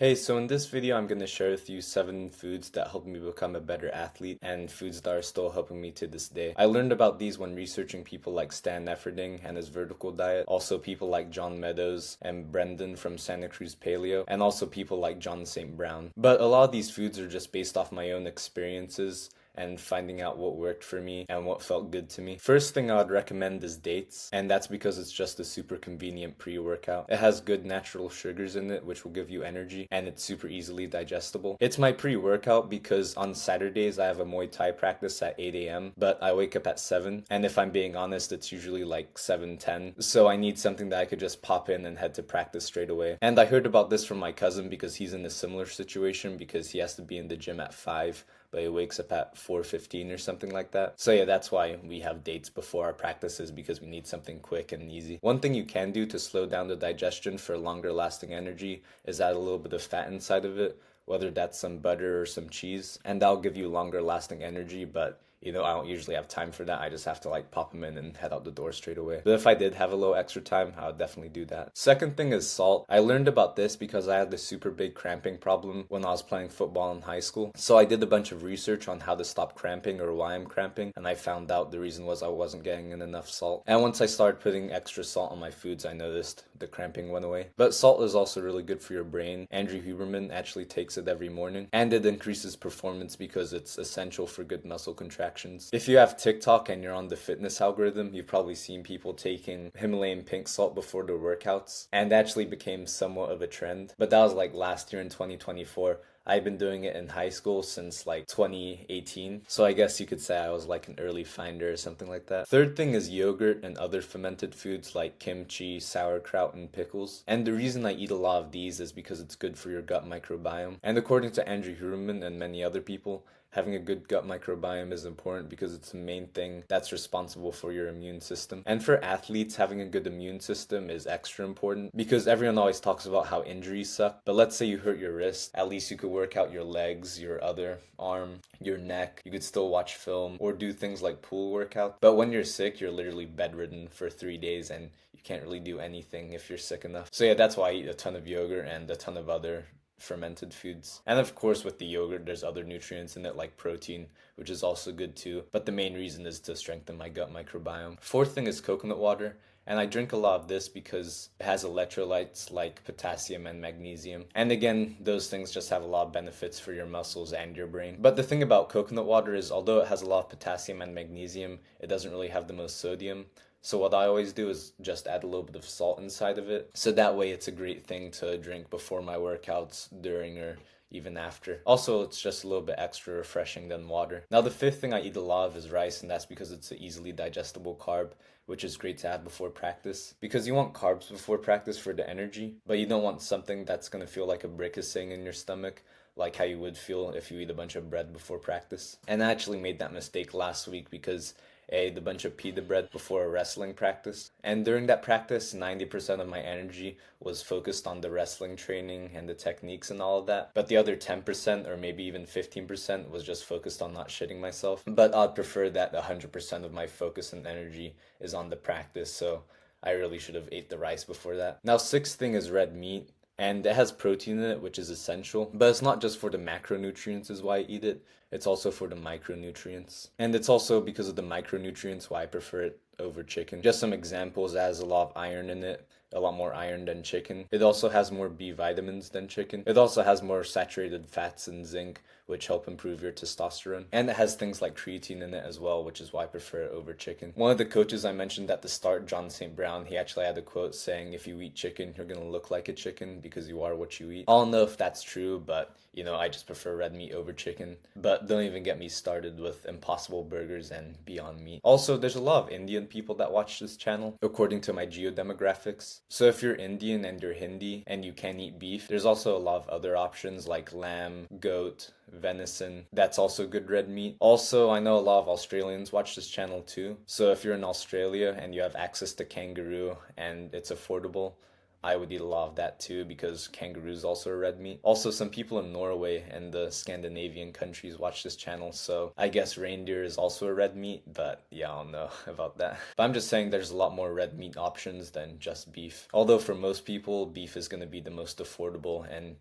Hey, so in this video, I'm going to share with you 7 foods that helped me become a better athlete and foods that are still helping me to this day. I learned about these when researching people like Stan Efferding and his vertical diet, also people like John Meadows and Brendan from Santa Cruz Paleo, and also people like John St. Brown. But a lot of these foods are just based off my own experiences and finding out what worked for me and what felt good to me. First thing I would recommend is dates, and that's because it's just a super convenient pre-workout. It has good natural sugars in it, which will give you energy, and it's super easily digestible. It's my pre-workout because on Saturdays I have a Muay Thai practice at 8 a.m., but I wake up at 7, and if I'm being honest, it's usually like 7:10, so I need something that I could just pop in and head to practice straight away. And I heard about this from my cousin because he's in a similar situation because he has to be in the gym at 5, but he wakes up at 4:15 or something like that. So yeah, that's why we have dates before our practices, because we need something quick and easy. One thing you can do to slow down the digestion for longer lasting energy is add a little bit of fat inside of it, whether that's some butter or some cheese, and that'll give you longer lasting energy. But I don't usually have time for that. I just have to like pop them in and head out the door straight away. But if I did have a little extra time, I would definitely do that. Second thing is salt. I learned about this because I had this super big cramping problem when I was playing football in high school. So I did a bunch of research on how to stop cramping or why I'm cramping, and I found out the reason was I wasn't getting in enough salt. And once I started putting extra salt on my foods, I noticed the cramping went away. But salt is also really good for your brain. Andrew Huberman actually takes it every morning, and it increases performance because it's essential for good muscle contraction. If you have TikTok and you're on the fitness algorithm, you've probably seen people taking Himalayan pink salt before their workouts, and actually became somewhat of a trend. But that was like last year in 2024. I've been doing it in high school since like 2018. So I guess you could say I was like an early finder or something like that. Third thing is yogurt and other fermented foods like kimchi, sauerkraut, and pickles. And the reason I eat a lot of these is because it's good for your gut microbiome. And according to Andrew Huberman and many other people, having a good gut microbiome is important because it's the main thing that's responsible for your immune system. And for athletes, having a good immune system is extra important because everyone always talks about how injuries suck. But let's say you hurt your wrist, at least you could work out your legs, your other arm, your neck. You could still watch film or do things like pool workout. But when you're sick, you're literally bedridden for 3 days and you can't really do anything if you're sick enough. So yeah, that's why I eat a ton of yogurt and a ton of other fermented foods. And of course, with the yogurt, there's other nutrients in it like protein, which is also good too. But the main reason is to strengthen my gut microbiome. Fourth thing is coconut water. And I drink a lot of this because it has electrolytes like potassium and magnesium. And again, those things just have a lot of benefits for your muscles and your brain. But the thing about coconut water is, although it has a lot of potassium and magnesium, it doesn't really have the most sodium. So what I always do is just add a little bit of salt inside of it. So that way it's a great thing to drink before my workouts, during, or even after. Also, it's just a little bit extra refreshing than water. Now, the fifth thing I eat a lot of is rice, and that's because it's an easily digestible carb, which is great to have before practice. Because you want carbs before practice for the energy, but you don't want something that's going to feel like a brick is sitting in your stomach, like how you would feel if you eat a bunch of bread before practice. And I actually made that mistake last week because I ate a bunch of pita bread before a wrestling practice. And during that practice, 90% of my energy was focused on the wrestling training and the techniques and all of that. But the other 10% or maybe even 15% was just focused on not shitting myself. But I'd prefer that 100% of my focus and energy is on the practice. So I really should have ate the rice before that. Now, sixth thing is red meat. And it has protein in it, which is essential. But it's not just for the macronutrients is why I eat it. It's also for the micronutrients. And it's also because of the micronutrients why I prefer it over chicken. Just some examples: it has a lot of iron in it, a lot more iron than chicken. It also has more B vitamins than chicken. It also has more saturated fats and zinc, which help improve your testosterone. And it has things like creatine in it as well, which is why I prefer it over chicken. One of the coaches I mentioned at the start, John St. Brown, he actually had a quote saying, if you eat chicken, you're going to look like a chicken because you are what you eat. I don't know if that's true, but I just prefer red meat over chicken. But don't even get me started with Impossible Burgers and Beyond Meat. Also, there's a lot of Indian people that watch this channel, according to my geodemographics. So if you're Indian and you're Hindi and you can't eat beef, there's also a lot of other options like lamb, goat, venison. That's also good red meat. Also, I know a lot of Australians watch this channel too. So if you're in Australia and you have access to kangaroo and it's affordable, I would eat a lot of that too because kangaroo is also a red meat. Also, some people in Norway and the Scandinavian countries watch this channel, so I guess reindeer is also a red meat, but yeah, I don't know about that. But I'm just saying there's a lot more red meat options than just beef. Although for most people, beef is going to be the most affordable and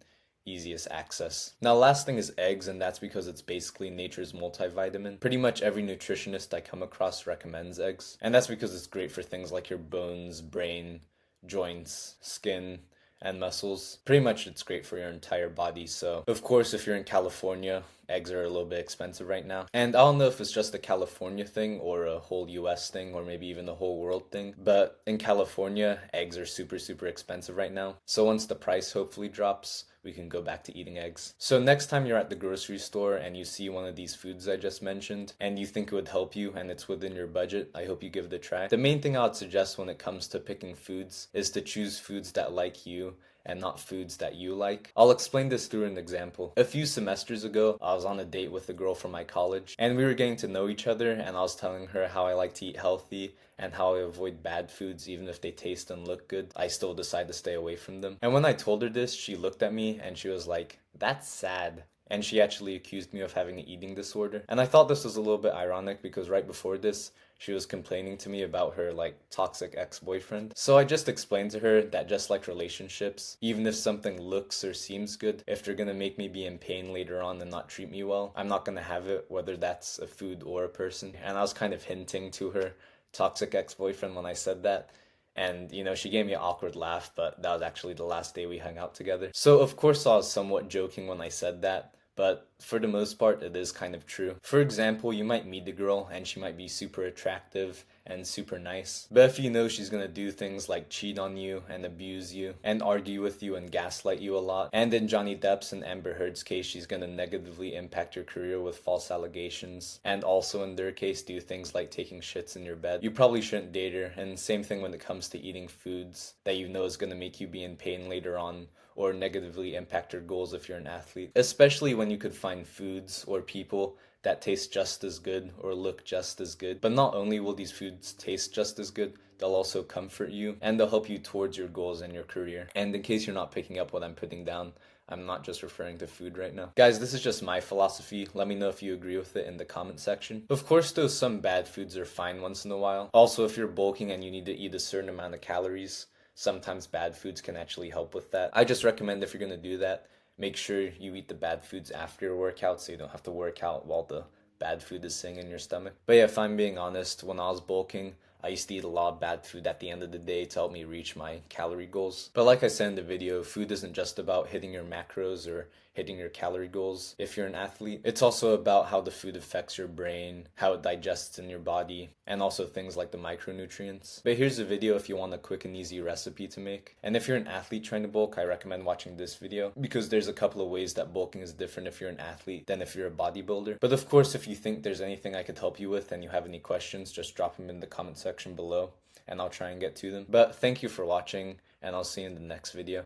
easiest access. Now, last thing is eggs, and that's because it's basically nature's multivitamin. Pretty much every nutritionist I come across recommends eggs, and that's because it's great for things like your bones, brain, joints, skin, and muscles. Pretty much it's great for your entire body. So, of course, if you're in California, eggs are a little bit expensive right now. And I don't know if it's just a California thing or a whole US thing or maybe even the whole world thing, but in California, eggs are super, super expensive right now. So once the price hopefully drops, we can go back to eating eggs. So next time you're at the grocery store and you see one of these foods I just mentioned and you think it would help you and it's within your budget, I hope you give it a try. The main thing I would suggest when it comes to picking foods is to choose foods that like you and not foods that you like. I'll explain this through an example. A few semesters ago, I was on a date with a girl from my college and we were getting to know each other, and I was telling her how I like to eat healthy and how I avoid bad foods even if they taste and look good. I still decide to stay away from them. And when I told her this, she looked at me and she was like, "That's sad." And she actually accused me of having an eating disorder. And I thought this was a little bit ironic because right before this, she was complaining to me about her toxic ex-boyfriend. So I just explained to her that just like relationships, even if something looks or seems good, if they're gonna make me be in pain later on and not treat me well, I'm not gonna have it, whether that's a food or a person. And I was kind of hinting to her toxic ex-boyfriend when I said that. And, she gave me an awkward laugh, but that was actually the last day we hung out together. So, of course, I was somewhat joking when I said that, but for the most part, it is kind of true. For example, you might meet the girl and she might be super attractive and super nice, but if you know she's gonna do things like cheat on you and abuse you and argue with you and gaslight you a lot, and in Johnny Depp's and Amber Heard's case, she's gonna negatively impact your career with false allegations, and also in their case, do things like taking shits in your bed, you probably shouldn't date her. And same thing when it comes to eating foods that you know is gonna make you be in pain later on or negatively impact your goals if you're an athlete. Especially when you could find foods or people that taste just as good or look just as good. But not only will these foods taste just as good, they'll also comfort you and they'll help you towards your goals and your career. And in case you're not picking up what I'm putting down, I'm not just referring to food right now. Guys, this is just my philosophy. Let me know if you agree with it in the comment section. Of course, though, some bad foods are fine once in a while. Also, if you're bulking and you need to eat a certain amount of calories, sometimes bad foods can actually help with that. I just recommend if you're going to do that, make sure you eat the bad foods after your workout so you don't have to work out while the bad food is sitting in your stomach. But yeah, if I'm being honest, when I was bulking, I used to eat a lot of bad food at the end of the day to help me reach my calorie goals. But like I said in the video, food isn't just about hitting your macros or hitting your calorie goals if you're an athlete. It's also about how the food affects your brain, how it digests in your body, and also things like the micronutrients. But here's a video if you want a quick and easy recipe to make. And if you're an athlete trying to bulk, I recommend watching this video because there's a couple of ways that bulking is different if you're an athlete than if you're a bodybuilder. But of course, if you think there's anything I could help you with and you have any questions, just drop them in the comment section below and I'll try and get to them. But thank you for watching, and I'll see you in the next video.